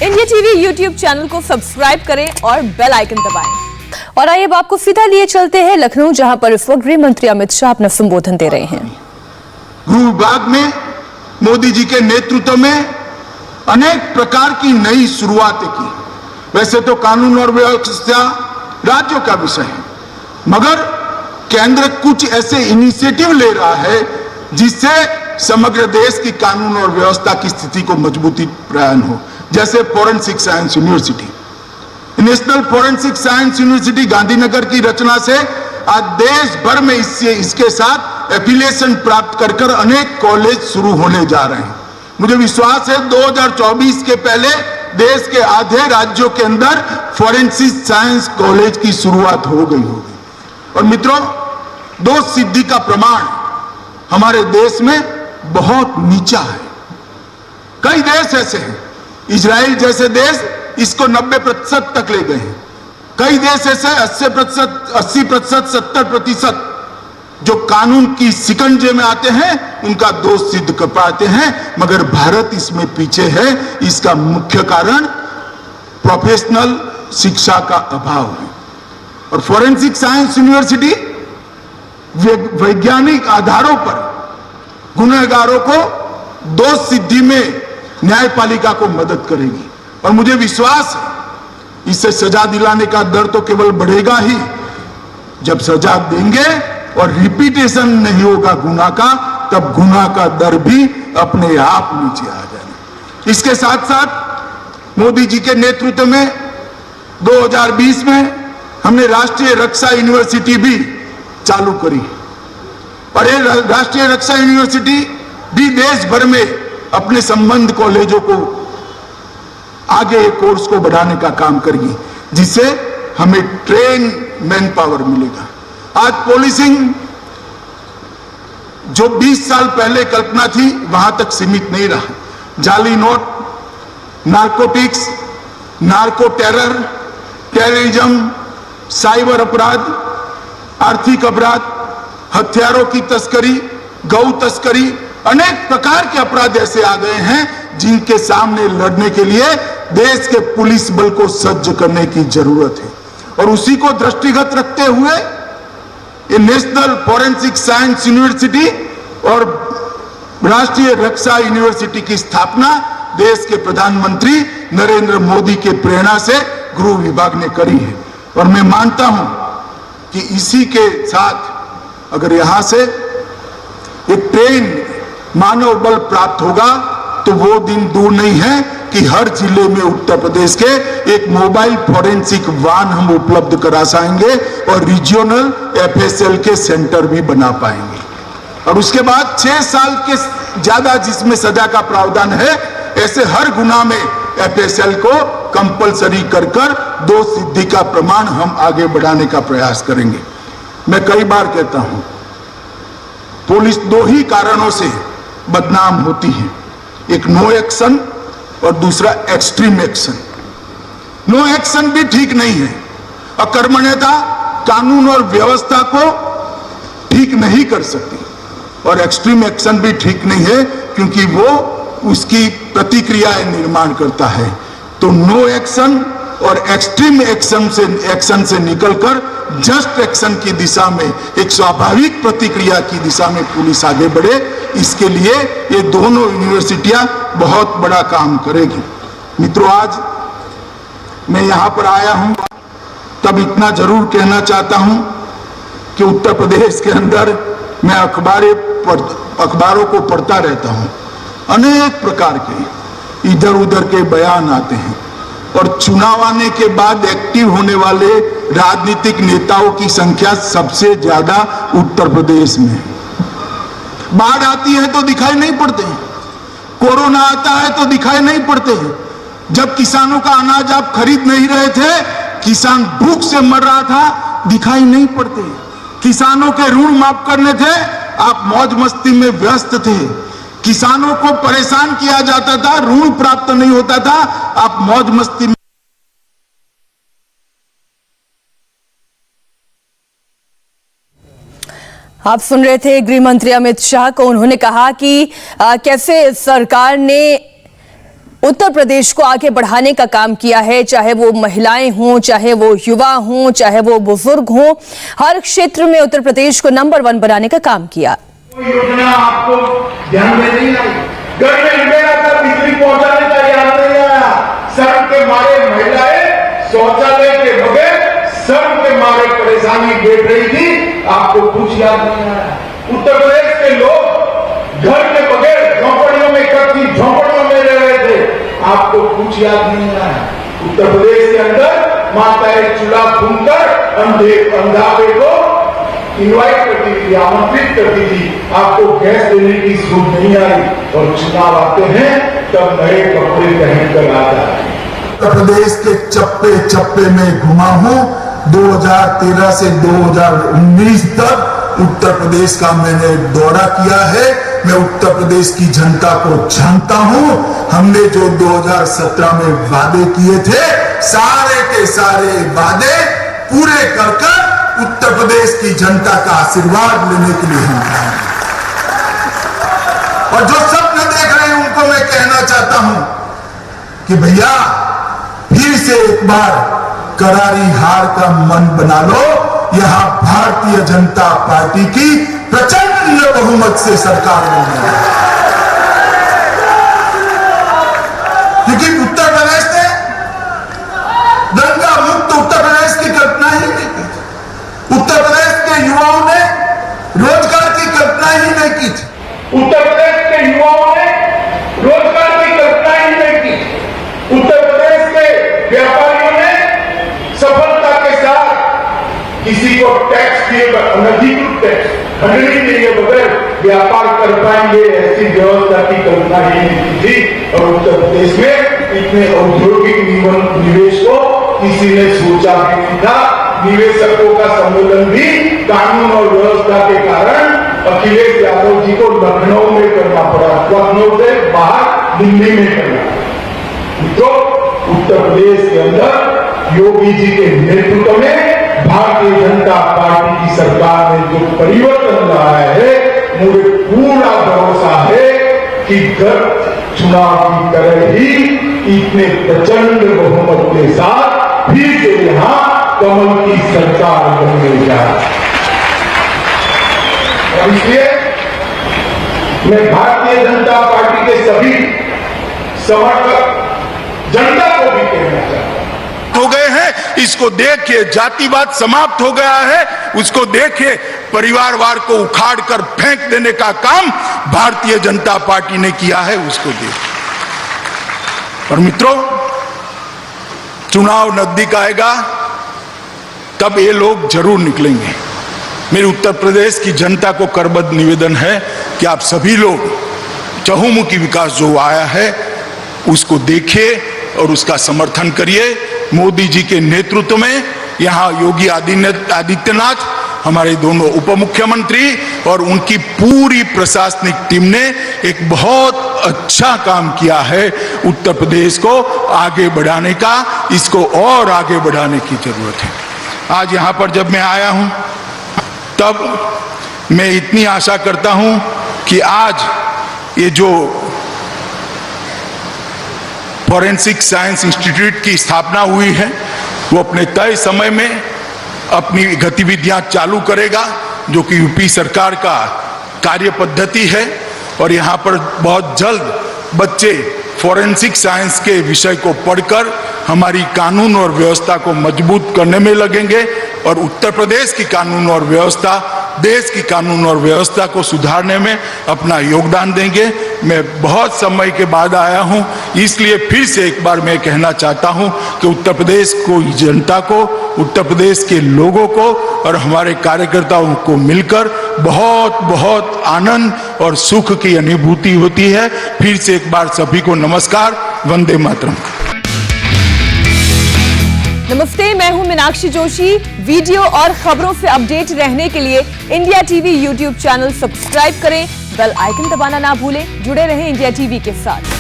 India TV YouTube channel को subscribe करें और बेल आइकन दबाएं। और आइए अब आपको सीधा लिए चलते हैं लखनऊ, जहां पर इस वक्त गृह मंत्री अमित शाह अपना संबोधन दे रहे हैं। गृह विभाग में मोदी जी के नेतृत्व में अनेक प्रकार की नई शुरुआतें की। वैसे तो कानून और व्यवस्था राज्यों का विषय है, मगर केंद्र कुछ ऐसे इनिशिएटिव ले रहा है जिससे समग्र देश की कानून और व्यवस्था की स्थिति को मजबूती प्रदान हो। जैसे forensic science university, national forensic science university Gandhinagar की रचना से आज देश भर में इसके साथ एफिलिएशन प्राप्त कर अनेक कॉलेज शुरू होने जा रहे हैं। मुझे विश्वास है 2024 के पहले देश के आधे राज्यों के अंदर फॉरेंसिक साइंस कॉलेज की शुरुआत हो गई होगी। और मित्रों, दो सिद्धि का प्रमाण हमारे देश में बहुत नीचा है। कई देश ऐसे हैं, इजराइल जैसे देश इसको 90% तक ले गए हैं। कई देश ऐसे 80%, 70% जो कानून की शिकंजे में आते हैं उनका दोष सिद्ध कर पाते हैं, मगर भारत इसमें पीछे है। इसका मुख्य कारण प्रोफेशनल शिक्षा का अभाव है। और फॉरेंसिक साइंस यूनिवर्सिटी वैज्ञानिक आधारों पर गुनहगारों को दोष सिद्धि में न्यायपालिका को मदद करेगी। और मुझे विश्वास है इससे सजा दिलाने का दर तो केवल बढ़ेगा ही। जब सजा देंगे और रिपीटेशन नहीं होगा गुनाह का, तब गुनाह का दर भी अपने आप नीचे आ जाएगा। इसके साथ साथ मोदी जी के नेतृत्व में 2020 में हमने राष्ट्रीय रक्षा यूनिवर्सिटी भी चालू करी। और ये राष्ट्रीय रक्षा यूनिवर्सिटी भी देश भर में अपने संबंध कॉलेजों को आगे कोर्स को बढ़ाने का काम करेगी, जिससे हमें ट्रेन मैन पावर मिलेगा। आज पुलिसिंग जो 20 साल पहले कल्पना थी वहां तक सीमित नहीं रहा। जाली note, narcotics, narco terror, terrorism, cyber अपराध, आर्थिक अपराध, हथियारों की तस्करी, गौ तस्करी, अनेक प्रकार के अपराध ऐसे आ गए हैं जिनके सामने लड़ने के लिए देश के पुलिस बल को सज्ज करने की जरूरत है। और उसी को दृष्टिगत रखते हुए ये नेशनल फॉरेंसिक साइंस यूनिवर्सिटी और राष्ट्रीय रक्षा यूनिवर्सिटी की स्थापना देश के प्रधानमंत्री नरेंद्र मोदी के प्रेरणा से गृह विभाग ने करी है। और मैं मानता हूं कि इसी के साथ अगर यहां से एक ट्रेन मानव बल प्राप्त होगा तो वो दिन दूर नहीं है कि हर जिले में उत्तर प्रदेश के एक मोबाइल फॉरेंसिक वाहन हम उपलब्ध करा पाएंगे और रीजनल एफएसएल के सेंटर भी बना पाएंगे। और उसके बाद 6 साल के ज्यादा जिसमें सजा का प्रावधान है, ऐसे हर गुनाह में एफएसएल को कंपलसरी कर दो सिद्धि का प्रमाण हम आगे बढ़ाने का प्रयास करेंगे। मैं कई बार कहता हूं, पुलिस दो ही कारणों से बदनाम होती है, एक नो एक्शन और दूसरा एक्सट्रीम एक्शन। नो एक्शन भी ठीक नहीं है, अकर्मण्यता कानून और व्यवस्था को ठीक नहीं कर सकती, और एक्सट्रीम एक्शन भी ठीक नहीं है क्योंकि वो उसकी प्रतिक्रियाएं निर्माण करता है। तो नो एक्शन और एक्सट्रीम एक्शन से निकलकर जस्ट एक्शन की दिशा में, एक स्वाभाविक प्रतिक्रिया की दिशा में पुलिस आगे बढ़े, इसके लिए ये दोनों यूनिवर्सिटियां बहुत बड़ा काम करेगी। मित्रों, आज मैं यहां पर आया हूं तब इतना जरूर कहना चाहता हूं कि उत्तर प्रदेश के अंदर मैं अखबारों को पढ़ता रहता हूं। अनेक प्रकार के इधर उधर के बयान आते हैं और चुनाव आने के बाद एक्टिव होने वाले राजनीतिक नेताओं की संख्या सबसे ज्यादा उत्तर प्रदेश में है। बाढ़ आती है तो दिखाई नहीं पड़ते हैं, कोरोना आता है तो दिखाई नहीं पड़ते हैं। जब किसानों का अनाज आप खरीद नहीं रहे थे, किसान भूख से मर रहा था, दिखाई नहीं पड़ते। किसानों के ऋण माफ करने थे, आप मौज मस्ती में व्यस्त थे। किसानों को परेशान किया जाता था, ऋण प्राप्त नहीं होता था, आप मौज मस्ती में। आप सुन रहे थे गृह मंत्री अमित शाह को। उन्होंने कहा कि कैसे सरकार ने उत्तर प्रदेश को आगे बढ़ाने का काम किया है, चाहे वो महिलाएं हों, चाहे वो युवा हों, चाहे वो बुजुर्ग हों, हर क्षेत्र में उत्तर प्रदेश को नंबर 1 बनाने का काम किया। योजना आपको ध्यान में नहीं आई, घर में मेरा तक बिजली पहुंचाने का याद नहीं आया, सड़क के मारे महिलाएं शौचालय के बगैर सड़क के मारे परेशानी देख रही थी, आपको कुछ याद नहीं आया। उत्तर प्रदेश के लोग घर के बगैर झोंपड़ियों में कच्ची झोंपड़ियों में रह रहे थे, आपको कुछ याद नहीं आया। उत्तर प्रदेश के अंदर माताएं चूल्हा भूनकर अंधारे को इनवाइट करती थी, आमंत्रित करती थी, आपको गैस देने की सूझ नहीं आई, और चुनाव आते हैं तब नए कपड़े पहनकर आता है। उत्तर प्रदेश के चप्पे चप्पे में घुमा हूं। 2013 से 2019 तक उत्तर प्रदेश का मैंने दौरा किया है। मैं उत्तर प्रदेश की जनता को जानता हूं। हमने जो 2017 में वादे किए थे, सारे के सारे वादे पूरे कर उत्तर प्रदेश की जनता का आशीर्वाद लेने के लिए हम आए हैं। और जो सपने देख रहे हैं उनको मैं कहना चाहता हूं कि भैया फिर से एक बार करारी हार का मन बना लो। यहां भारतीय जनता पार्टी की प्रचंड बहुमत से सरकार होगी, क्योंकि उत्तर प्रदेश ने दंगा मुक्त उत्तर प्रदेश की कल्पना ही नहीं की थी। उत्तर प्रदेश के युवाओं ने रोजगार की कल्पना ही नहीं की थी। उत्तर प्रदेश के युवाओं ने रोजगार की कल्पना ही नहीं की। उत्तर प्रदेश के व्यापारियों ने सफलता के साथ किसी को टैक्स दिए अनधिकृत टैक्स खंडनी दिए बगैर व्यापार कर पाएंगे, ऐसी व्यवस्था की कल्पना ही नहीं थी। और उत्तर प्रदेश में इतने औद्योगिक निवेश को किसी ने सोचा भी नहीं था। निवेशकों का सम्मेलन भी कानून और व्यवस्था के कारण अखिलेश यादव जी को लखनऊ में करना पड़ा, लखनऊ से बाहर दिल्ली में करना। तो उत्तर प्रदेश के अंदर योगी जी के नेतृत्व में भारतीय जनता पार्टी की सरकार में जो परिवर्तन लाया है, मुझे पूरा भरोसा है कि गत चुनाव की तरह ही इतने प्रचंड बहुमत के साथ फिर से यहां कमल की सरकार बनने जा रही है। और इसलिए मैं भारतीय जनता पार्टी के सभी समर्थक जनता को भी कहना चाहता हूं, हो गए हैं, इसको देखिए, जातिवाद समाप्त हो गया है, उसको देखिए, परिवारवाद को उखाड़ कर फेंक देने का काम भारतीय जनता पार्टी ने किया है, उसको देखिए। और मित्रों, चुनाव नजदीक आएगा तब ये लोग जरूर निकलेंगे। मेरे उत्तर प्रदेश की जनता को करबद्ध निवेदन है कि आप सभी लोग चहुमुखी विकास जो आया है उसको देखिए और उसका समर्थन करिए। मोदी जी के नेतृत्व में यहाँ योगी आदित्यनाथ, हमारे दोनों उप मुख्यमंत्री और उनकी पूरी प्रशासनिक टीम ने एक बहुत अच्छा काम किया है उत्तर प्रदेश को आगे बढ़ाने का। इसको और आगे बढ़ाने की जरूरत है। आज यहाँ पर जब मैं आया हूँ तब मैं इतनी आशा करता हूँ कि आज ये जो फॉरेंसिक साइंस इंस्टीट्यूट की स्थापना हुई है वो अपने तय समय में अपनी गतिविधियां चालू करेगा, जो कि यूपी सरकार का कार्य पद्धति है। और यहाँ पर बहुत जल्द बच्चे फॉरेंसिक साइंस के विषय को पढ़कर हमारी कानून और व्यवस्था को मजबूत करने में लगेंगे और उत्तर प्रदेश की कानून और व्यवस्था, देश की कानून और व्यवस्था को सुधारने में अपना योगदान देंगे। मैं बहुत समय के बाद आया हूं, इसलिए फिर से एक बार मैं कहना चाहता हूं कि उत्तर प्रदेश को, जनता को, उत्तर प्रदेश के लोगों को और हमारे कार्यकर्ताओं को मिलकर बहुत बहुत आनंद और सुख की अनुभूति होती है। फिर से एक बार सभी को नमस्कार, वंदे मातरम। नमस्ते, मैं हूं मीनाक्षी जोशी। वीडियो और खबरों से अपडेट रहने के लिए India TV YouTube channel subscribe करें, बेल आइकन दबाना ना भूलें। जुड़े रहें इंडिया टीवी के साथ।